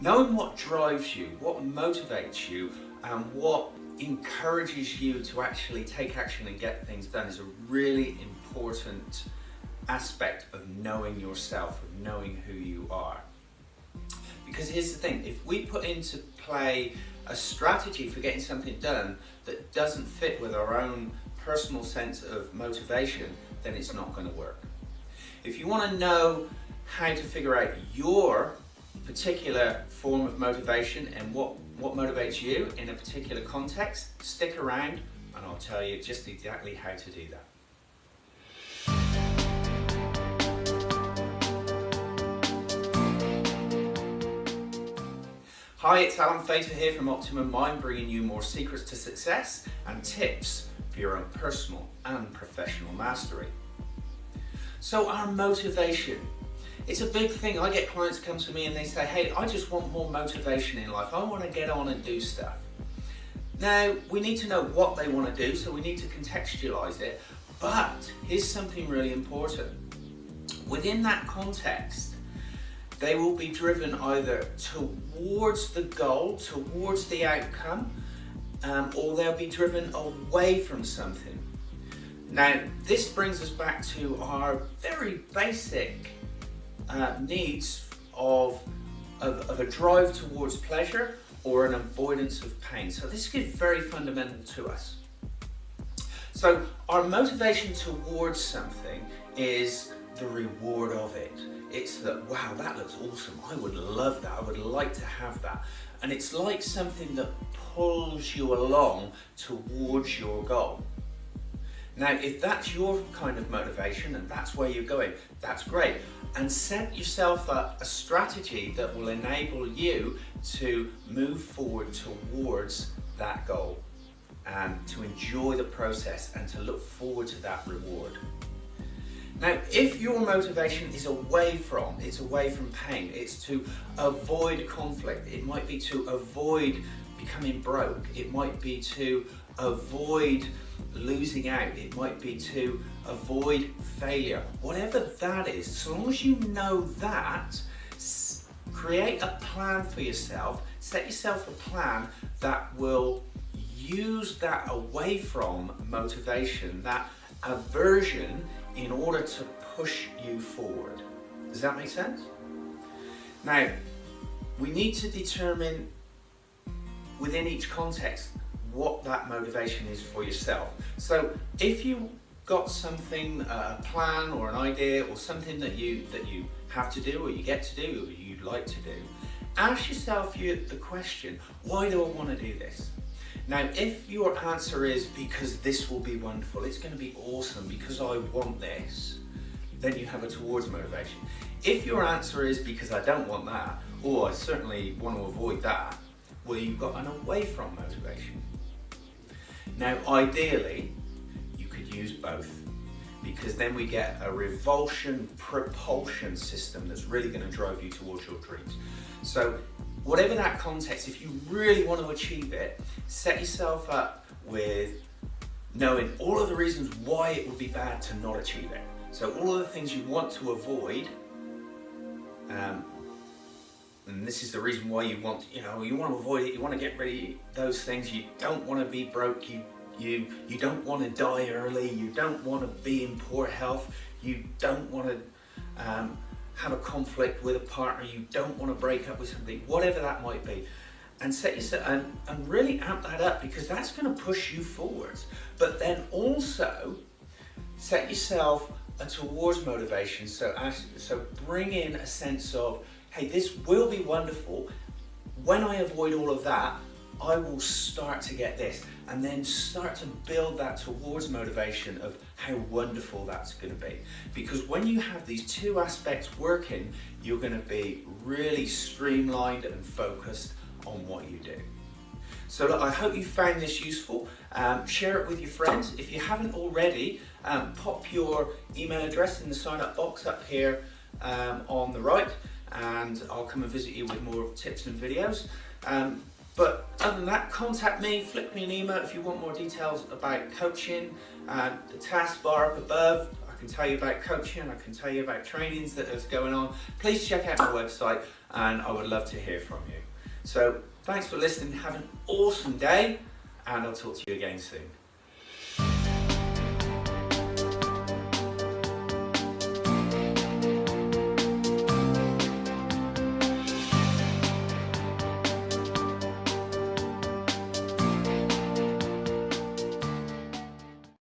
Knowing what drives you, what motivates you, and what encourages you to actually take action and get things done is a really important aspect of knowing yourself, of knowing who you are. Because here's the thing, if we put into play a strategy for getting something done that doesn't fit with our own personal sense of motivation, then it's not going to work. If you want to know how to figure out your particular form of motivation and what motivates you in a particular context, stick around and I'll tell you just exactly how to do that. Hi, it's Fayter here from Optimum Mind, bringing you more secrets to success and tips for your own personal and professional mastery. So our motivation, it's a big thing. I get clients come to me and they say, hey, I just want more motivation in life. I want to get on and do stuff. Now, we need to know what they want to do, so we need to contextualize it. But here's something really important. Within that context, they will be driven either towards the goal, towards the outcome, or they'll be driven away from something. Now, this brings us back to our very basic needs of a drive towards pleasure or an avoidance of pain. So this is very fundamental to us. So our motivation towards something is the reward of it. It's that, wow, that looks awesome. I would love that. I would like to have that. And it's like something that pulls you along towards your goal. Now, if that's your kind of motivation and that's where you're going, that's great. And set yourself up a strategy that will enable you to move forward towards that goal and to enjoy the process and to look forward to that reward. Now, if your motivation is away from pain, it's to avoid conflict. It might be to avoid becoming broke. It might be to avoid losing out. It might be to avoid failure. Whatever that is, so long as you know that, create a plan for yourself. Set yourself a plan that will use that away from motivation, that aversion, in order to push you forward. Does that make sense? Now, we need to determine within each context what that motivation is for yourself. So if you got something, a plan or an idea or something that you have to do or you get to do or you'd like to do, ask yourself the question, why do I want to do this? Now, if your answer is because this will be wonderful, it's going to be awesome because I want this, then you have a towards motivation. If your answer is because I don't want that, or I certainly want to avoid that, well, you've got an away from motivation. Now, ideally, you could use both, because then we get a revulsion propulsion system that's really going to drive you towards your dreams. So whatever that context, if you really want to achieve it, set yourself up with knowing all of the reasons why it would be bad to not achieve it. So all of the things you want to avoid, and this is the reason why you want to avoid it, you want to get rid of those things. You don't want to be broke, you don't want to die early, you don't want to be in poor health, you don't want to have a conflict with a partner, you don't want to break up with somebody, whatever that might be. And set yourself and really amp that up, because that's going to push you forwards. But then also set yourself a towards motivation. So bring in a sense of, hey, this will be wonderful. When I avoid all of that, I will start to get this, and then start to build that towards motivation of how wonderful that's going to be. Because when you have these two aspects working, you're going to be really streamlined and focused on what you do. So look, I hope you found this useful. Share it with your friends. If you haven't already, pop your email address in the sign up box up here on the right, and I'll come and visit you with more tips and videos. But other than that, contact me, flick me an email if you want more details about coaching. The taskbar up above, I can tell you about coaching, I can tell you about trainings that is going on. Please check out my website, and I would love to hear from you. So thanks for listening, have an awesome day, and I'll talk to you again soon.